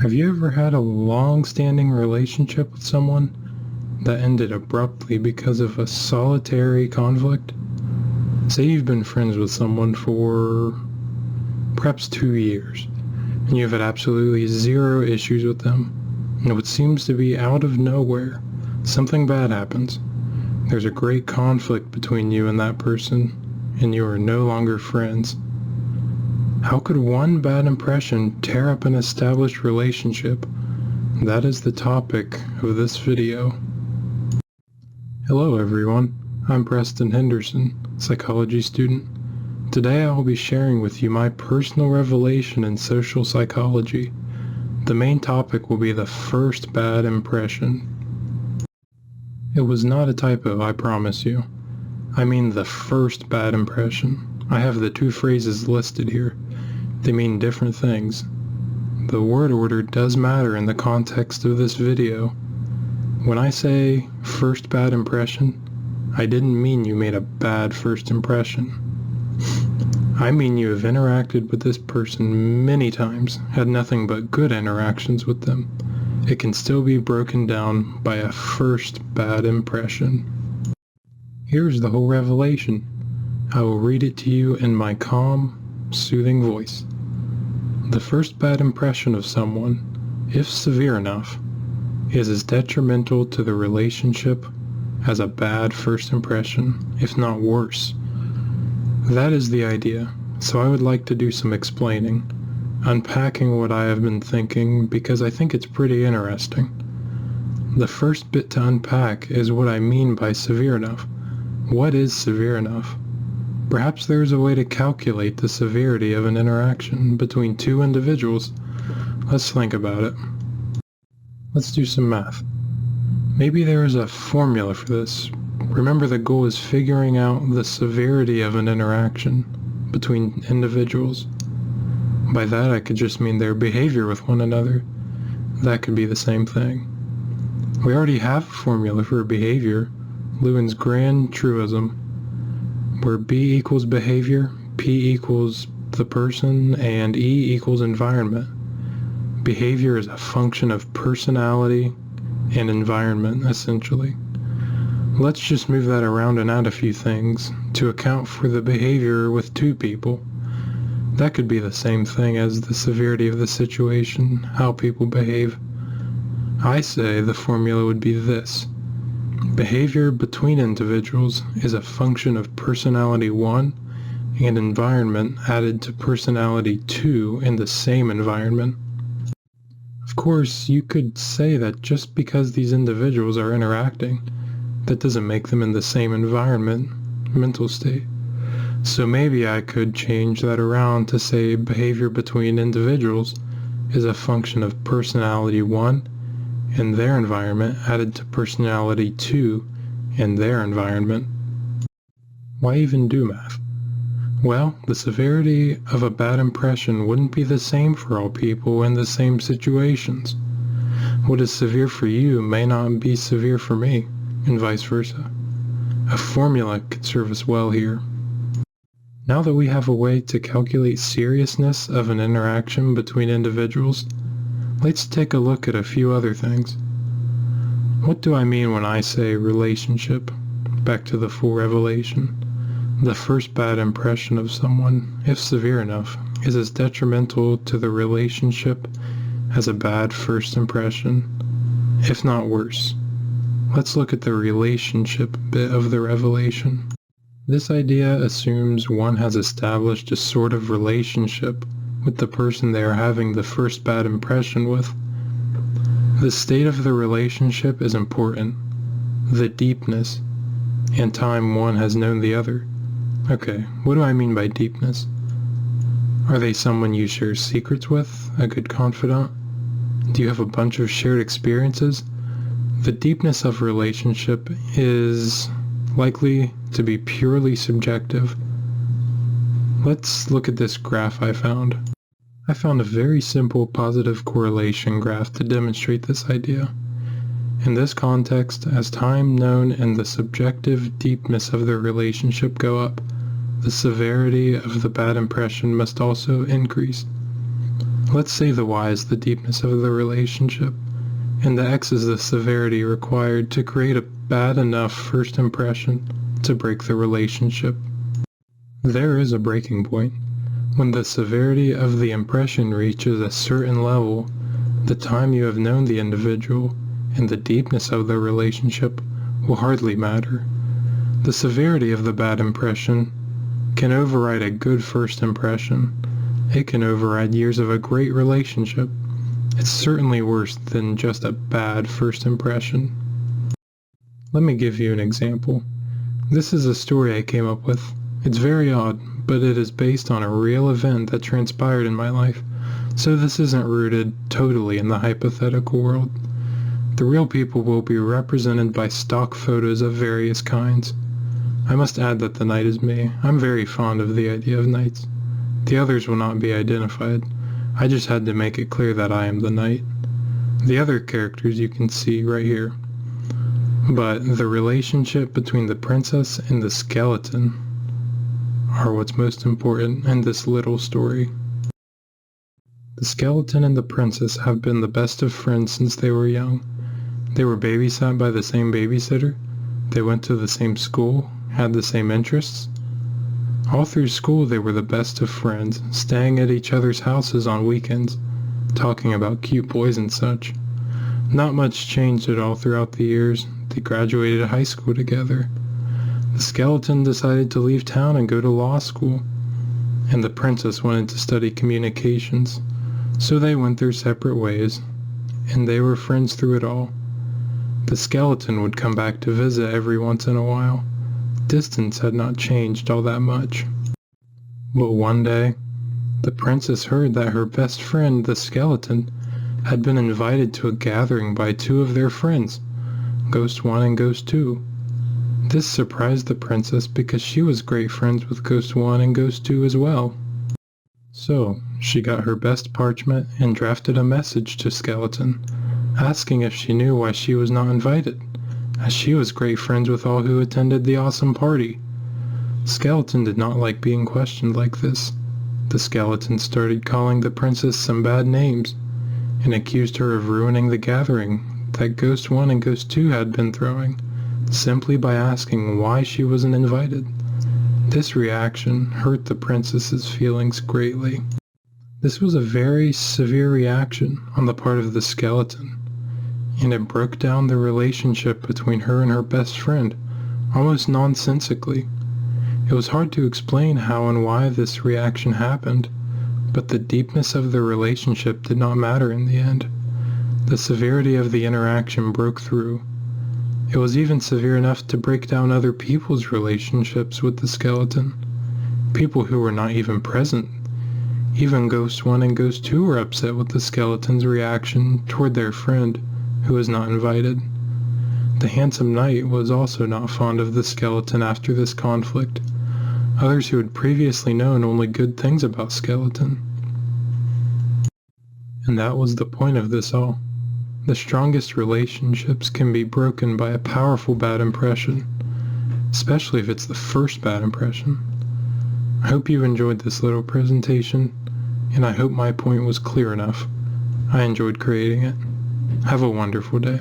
Have you ever had a long-standing relationship with someone that ended abruptly because of a solitary conflict? Say you've been friends with someone for perhaps 2 years, and you've had absolutely zero issues with them, and what seems to be out of nowhere, something bad happens. There's a great conflict between you and that person, and you are no longer friends. How could one bad impression tear up an established relationship? That is the topic of this video. Hello everyone, I'm Preston Henderson, psychology student. Today I will be sharing with you my personal revelation in social psychology. The main topic will be the first bad impression. It was not a typo, I promise you. I mean the first bad impression. I have the two phrases listed here. They mean different things. The word order does matter in the context of this video. When I say first bad impression, I didn't mean you made a bad first impression. I mean you have interacted with this person many times, had nothing but good interactions with them. It can still be broken down by a first bad impression. Here's the whole revelation. I will read it to you in my calm, soothing voice. The first bad impression of someone, if severe enough, is as detrimental to the relationship as a bad first impression, if not worse. That is the idea, so I would like to do some explaining, unpacking what I have been thinking because I think it's pretty interesting. The first bit to unpack is what I mean by severe enough. What is severe enough? Perhaps there is a way to calculate the severity of an interaction between two individuals. Let's think about it. Let's do some math. Maybe there is a formula for this. Remember, the goal is figuring out the severity of an interaction between individuals. By that I could just mean their behavior with one another. That could be the same thing. We already have a formula for behavior, Lewin's grand truism, where B equals behavior, P equals the person, and E equals environment. Behavior is a function of personality and environment, essentially. Let's just move that around and add a few things to account for the behavior with two people. That could be the same thing as the severity of the situation, how people behave. I say the formula would be this. Behavior between individuals is a function of personality 1 and environment added to personality 2 in the same environment. Of course, you could say that just because these individuals are interacting, that doesn't make them in the same environment, mental state. So maybe I could change that around to say behavior between individuals is a function of personality 1 and their environment added to personality 2 and their environment. Why even do math? Well, the severity of a bad impression wouldn't be the same for all people in the same situations. What is severe for you may not be severe for me, and vice versa. A formula could serve us well here. Now that we have a way to calculate seriousness of an interaction between individuals, let's take a look at a few other things. What do I mean when I say relationship? Back to the full revelation. The first bad impression of someone, if severe enough, is as detrimental to the relationship as a bad first impression, if not worse. Let's look at the relationship bit of the revelation. This idea assumes one has established a sort of relationship with the person they are having the first bad impression with. The state of the relationship is important, the deepness, and time one has known the other. Okay, what do I mean by deepness? Are they someone you share secrets with, a good confidant? Do you have a bunch of shared experiences? The deepness of a relationship is likely to be purely subjective. Let's look at this graph I found. I found a very simple positive correlation graph to demonstrate this idea. In this context, as time known and the subjective deepness of the relationship go up, the severity of the bad impression must also increase. Let's say the Y is the deepness of the relationship, and the X is the severity required to create a bad enough first impression to break the relationship. There is a breaking point. When the severity of the impression reaches a certain level, the time you have known the individual and the deepness of the relationship will hardly matter. The severity of the bad impression can override a good first impression. It can override years of a great relationship. It's certainly worse than just a bad first impression. Let me give you an example. This is a story I came up with. It's very odd, but it is based on a real event that transpired in my life, so this isn't rooted totally in the hypothetical world. The real people will be represented by stock photos of various kinds. I must add that the knight is me. I'm very fond of the idea of knights. The others will not be identified. I just had to make it clear that I am the knight. The other characters you can see right here. But the relationship between the princess and the skeleton are what's most important in this little story. The skeleton and the princess have been the best of friends since they were young. They were babysat by the same babysitter. They went to the same school, had the same interests. All through school they were the best of friends, staying at each other's houses on weekends, talking about cute boys and such. Not much changed at all throughout the years. They graduated high school together. The skeleton decided to leave town and go to law school, and the princess wanted to study communications, so they went their separate ways, and they were friends through it all. The skeleton would come back to visit every once in a while. Distance had not changed all that much. But one day, the princess heard that her best friend, the skeleton, had been invited to a gathering by two of their friends, Ghost 1 and Ghost 2. This surprised the princess because she was great friends with Ghost 1 and Ghost 2 as well. So, she got her best parchment and drafted a message to Skeleton, asking if she knew why she was not invited, as she was great friends with all who attended the awesome party. Skeleton did not like being questioned like this. The skeleton started calling the princess some bad names, and accused her of ruining the gathering that Ghost 1 and Ghost 2 had been throwing, simply by asking why she wasn't invited. This reaction hurt the princess's feelings greatly. This was a very severe reaction on the part of the skeleton, and it broke down the relationship between her and her best friend, almost nonsensically. It was hard to explain how and why this reaction happened, but the deepness of the relationship did not matter in the end. The severity of the interaction broke through. It was even severe enough to break down other people's relationships with the skeleton, people who were not even present. Even Ghost 1 and Ghost 2 were upset with the skeleton's reaction toward their friend, who was not invited. The handsome knight was also not fond of the skeleton after this conflict. Others who had previously known only good things about Skeleton. And that was the point of this all. The strongest relationships can be broken by a powerful bad impression, especially if it's the first bad impression. I hope you enjoyed this little presentation, and I hope my point was clear enough. I enjoyed creating it. Have a wonderful day.